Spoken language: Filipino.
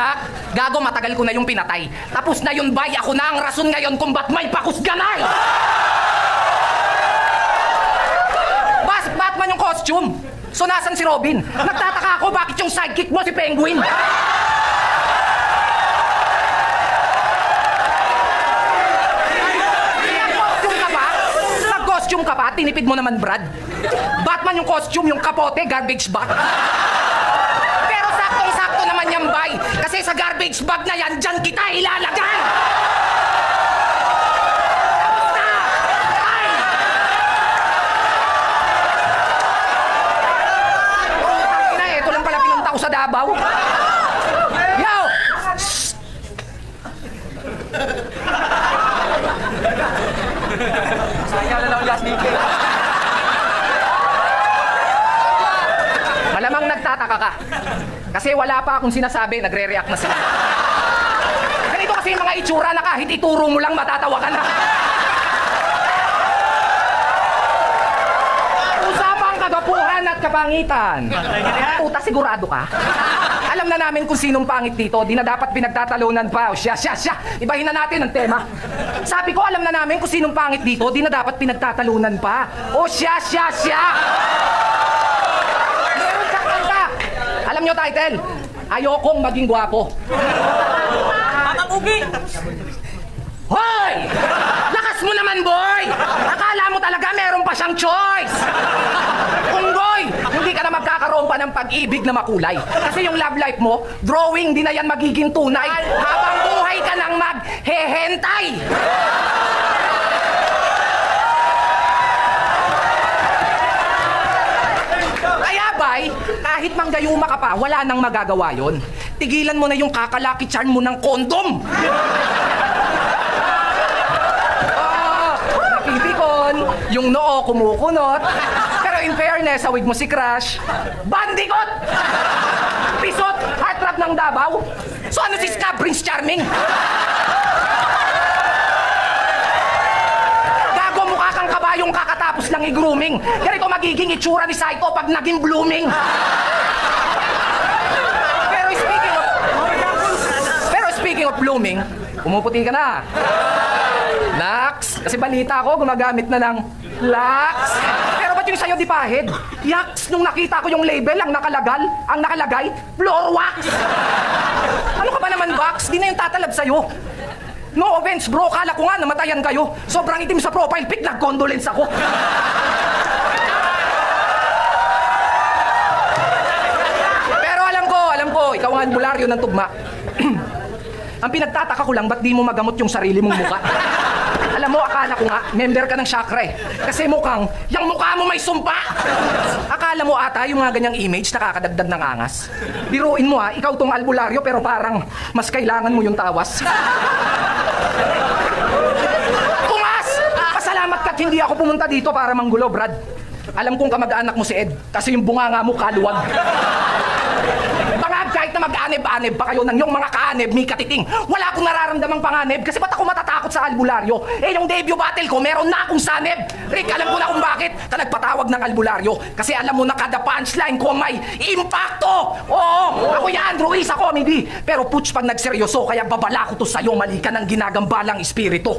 Sak, gago, matagal ko na yung pinatay. Tapos na yun, bay, ako na ang rason ngayon kung ba't may pakusganay! Batman yung costume. So nasan si Robin? Nagtataka ako bakit yung sidekick mo si Penguin? Nag-costume ka pa? Tinipid mo naman, Brad. Batman yung costume, yung kapote, garbage bag. Pero saktong-sakto naman yan, bay. Kasi sa garbage bag na yan, dyan kita ilalagay! Sa Davao. Yo! Sayang na lang last week. Malamang nagtataka ka. Kasi wala pa akong sinasabi, nagre-react na sila. Ganito kasi yung mga itsura na kahit ituro mo lang matatawa ka na. Usapang kagapuhan at kapangitan. Puta, sigurado ka? Alam na namin kung sinong pangit dito. Di na dapat pinagtatalunan pa. O siya. Ibahin na natin ang tema. Sabi ko, alam na namin kung sinong pangit dito. Di na dapat pinagtatalunan pa. O siya. Meron kang kanta. Alam nyo, title? Ayokong maging gwapo. Ugi! Hoy! Lakas mo naman, boy! Akala mo talaga meron pa siyang choice! Unggoy! Hindi ka na magkakaroon pa ng pag-ibig na makulay. Kasi yung love life mo, drawing, di na yan magiging tunay. Habang buhay ka nang maghehentay! Kaya, bay, kahit manggayuma ka pa, wala nang magagawa yon. Tigilan mo na yung kakalaki charm mo ng kondom! Yung noo kumukunot. Pero in fairness, sa wig mo si Crush, bandikot! Pisot! Heartthrob ng Davao. So ano si Scab, Prince Charming? Gago, mukha kang kabayong kakatapos lang i-grooming. Ganito magiging itsura ni Saito pag naging blooming. Pero speaking of blooming, pumuputi ka na. Lux! Kasi balita ko, gumagamit na ng Lux. Pero ba't yung sa'yo di pahid? Yaks! Nung nakita ko yung label, ang nakalagay, floor wax! Ano ka ba naman, Vax? Di na yung tatalab sa'yo. No offense, bro. Kala ko nga namatayan kayo. Sobrang itim sa profile pic, nag-condolence ako. Pero alam ko, ikaw ang albularyo ng tugma. Ang pinagtataka ko lang, ba't di mo magamot yung sarili mong muka? Alam mo, akala ko nga, member ka ng chakra eh. Kasi mukhang, yung mukha mo may sumpa! Akala mo ata yung mga ganyang image nakakadagdag ng angas. Biruin mo ha, ikaw tong albularyo pero parang mas kailangan mo yung tawas. Pumas! Pasalamat ka't hindi ako pumunta dito para manggulo, Brad. Alam kong kamag-anak mo si Ed, kasi yung bunganga mo kaluwag. Kahit na mag-aneb-aneb pa kayo ng yung mga kaaneb, may katiting. Wala akong nararamdamang panganeb kasi ba't ako matatakot sa albularyo? Eh, yung debut battle ko, meron na akong saneb. Rick, alam ko na kung bakit ka nagpatawag ng albularyo. Kasi alam mo na kada punchline ko may impacto. Oo, ako yan, Ruiz, sa comedy. Pero putz, pag nagseryoso, kaya babala ko to sa'yo, mali ka ng ginagambalang espiritu.